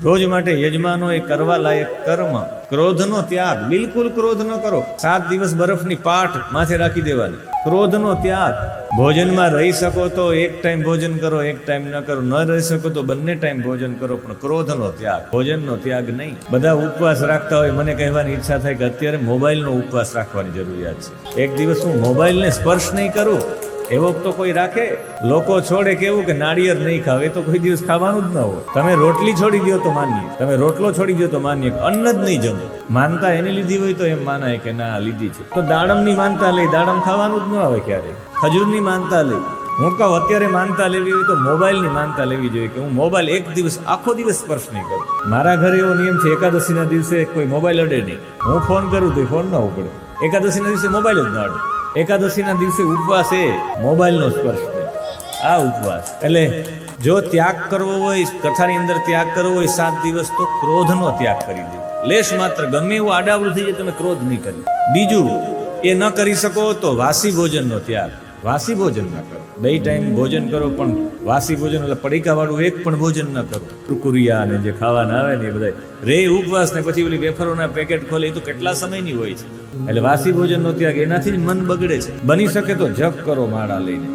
રોજ માટે યજમાનોએ કરવા લાયક કર્મ ક્રોધનો ત્યાગ, બિલકુલ ક્રોધ ન કરો. 7 દિવસ બરફની પાટ માથે રાખી દેવાની. ક્રોધનો ત્યાગ. ભોજનમાં રહી શકો તો એક ટાઈમ ભોજન કરો, એક ટાઈમ ન કરો. ન રહી શકો તો બંને ટાઈમ ભોજન કરો, પણ ક્રોધનો ત્યાગ, ભોજનનો ત્યાગ નહીં. બધા ઉપવાસ રાખતા હોય, મને કહેવાની ઈચ્છા થાય કે અત્યારે મોબાઈલનો ઉપવાસ રાખવાની જરૂરિયાત છે. એક દિવસ હું મોબાઈલને સ્પર્શ નહીં કરું એવો તો કોઈ રાખે? લોકો છોડે કેવું કે નાળિયેર નહીં ખાવ, એ તો કોઈ દિવસ ખાવાનું જ ન હોય. તમે રોટલી છોડી દો તો માનીએ, તમે રોટલો છોડી દો તો માનીએ, અન્ન જ નહીં જમો. માનતા એની લીધી હોય તો એમ માનાય કે ના લીધી છે. તો દાડમની માનતા લઈ, દાડમ ખાવાનું જ ન આવે ક્યારે. ખજૂરની માનતા લઈ. હું કહું અત્યારે માનતા લેવી હોય તો મોબાઈલની માનતા લેવી જોઈએ કે હું મોબાઈલ એક દિવસ, આખો દિવસ સ્પર્શ નહીં કરું. મારા ઘરે એવો નિયમ છે, એકાદશીના દિવસે કોઈ મોબાઈલ અડે નહીં. હું ફોન કરું તો ફોન ના ઉપડે. એકાદશીના દિવસે મોબાઈલ જ ના અડે. એકાદશીના દિવસે ઉપવાસ એ મોબાઈલનો સ્પર્શ નહીં. આ ઉપવાસ એટલે જો ત્યાગ કરવો હોય, કથાની અંદર ત્યાગ કરવો હોય 7 દિવસ, તો ક્રોધનો ત્યાગ કરી દો. લેશ માત્ર ગમે એવું આડાવડું થઈ જાય, તમે ક્રોધ નહીં કરી. બીજું, એ ન કરી શકો તો વાસી ભોજનનો ત્યાગ. વાસી ભોજન ન કરો. 2 ટાઈમ ભોજન કરો, પણ વાસી ભોજન એટલે પડીકાવાળું એક પણ ભોજન ન કરો. કુરકુરિયા ને જે ખાવાના આવે ને એ બધા રે ઉપવાસ ને પછી ઓલી વેફરોના પેકેટ ખોલે, એ તો કેટલા સમયની હોય છે. એટલે વાસી ભોજનનો ત્યાગ, એનાથી જ મન બગડે છે. બની શકે તો જપ કરો માળા લઈને.